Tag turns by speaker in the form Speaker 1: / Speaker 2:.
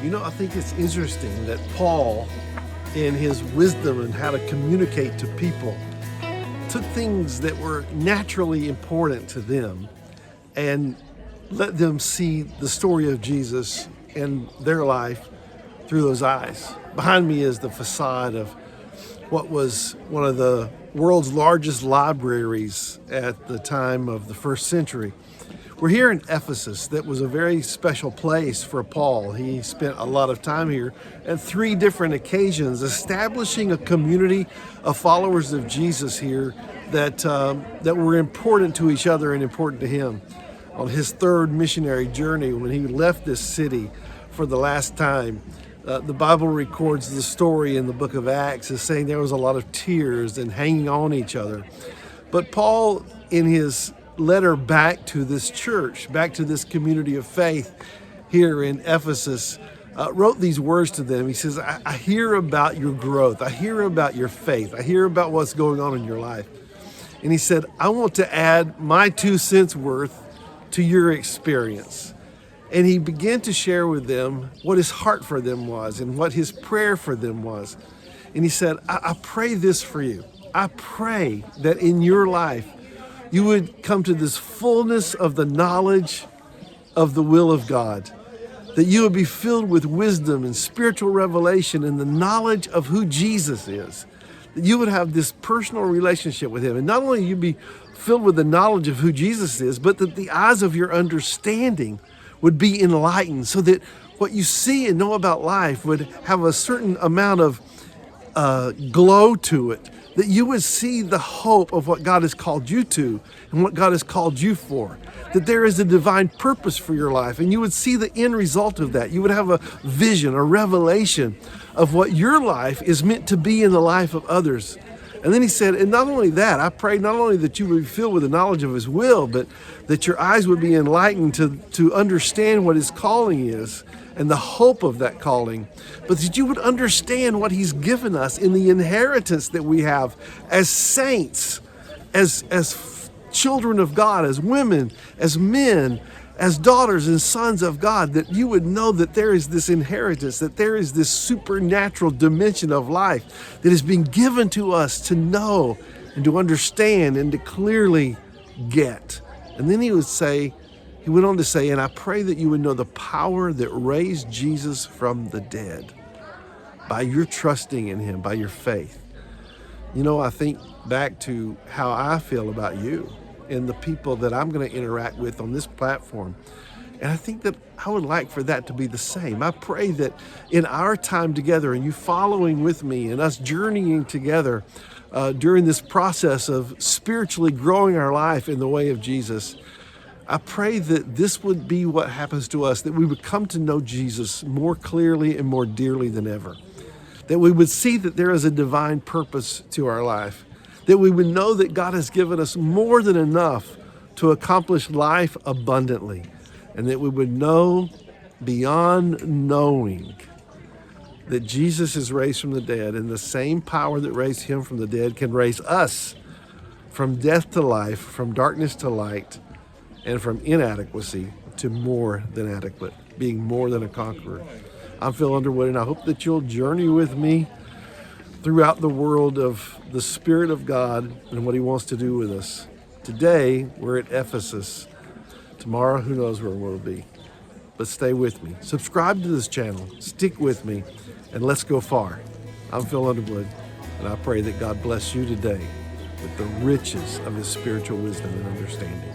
Speaker 1: I think it's interesting that Paul, in his wisdom and how to communicate to people, took things that were naturally important to them and let them see the story of Jesus and their life through those eyes. Behind me is the facade of what was one of the world's largest libraries at the time of the first century. We're here in Ephesus. That was a very special place for Paul. He spent a lot of time here at 3 different occasions, establishing a community of followers of Jesus here that were important to each other and important to him. On his 3rd missionary journey, when he left this city for the last time, the Bible records the story in the book of Acts as saying there was a lot of tears and hanging on each other. But Paul, in his letter back to this church, back to this community of faith here in Ephesus, wrote these words to them. He says, I hear about your growth. I hear about your faith. I hear about what's going on in your life. And he said, I want to add my 2 cents worth to your experience. And he began to share with them what his heart for them was and what his prayer for them was. And he said, I pray this for you. I pray that in your life, you would come to this fullness of the knowledge of the will of God, that you would be filled with wisdom and spiritual revelation and the knowledge of who Jesus is, that you would have this personal relationship with him. And not only you'd be filled with the knowledge of who Jesus is, but that the eyes of your understanding would be enlightened so that what you see and know about life would have a certain amount of glow to it, that you would see the hope of what God has called you to and what God has called you for, that there is a divine purpose for your life, and you would see the end result of that. You would have a vision, a revelation of what your life is meant to be in the life of others. And then he said, and not only that, I pray not only that you would be filled with the knowledge of his will, but that your eyes would be enlightened to understand what his calling is and the hope of that calling, but that you would understand what he's given us in the inheritance that we have as saints, as children of God, as women, as men, as daughters and sons of God, that you would know that there is this inheritance, that there is this supernatural dimension of life that has been given to us to know and to understand and to clearly get. And then he went on to say, and I pray that you would know the power that raised Jesus from the dead by your trusting in him, by your faith. I think back to how I feel about you and the people that I'm going to interact with on this platform. And I think that I would like for that to be the same. I pray that in our time together and you following with me and us journeying together during this process of spiritually growing our life in the way of Jesus, I pray that this would be what happens to us, that we would come to know Jesus more clearly and more dearly than ever, that we would see that there is a divine purpose to our life, that we would know that God has given us more than enough to accomplish life abundantly, and that we would know beyond knowing that Jesus is raised from the dead, and the same power that raised him from the dead can raise us from death to life, from darkness to light, and from inadequacy to more than adequate, being more than a conqueror. I'm Phil Underwood, and I hope that you'll journey with me throughout the world of the Spirit of God and what he wants to do with us. Today, we're at Ephesus. Tomorrow, who knows where we'll be. But stay with me. Subscribe to this channel. Stick with me, and let's go far. I'm Phil Underwood, and I pray that God bless you today with the riches of his spiritual wisdom and understanding.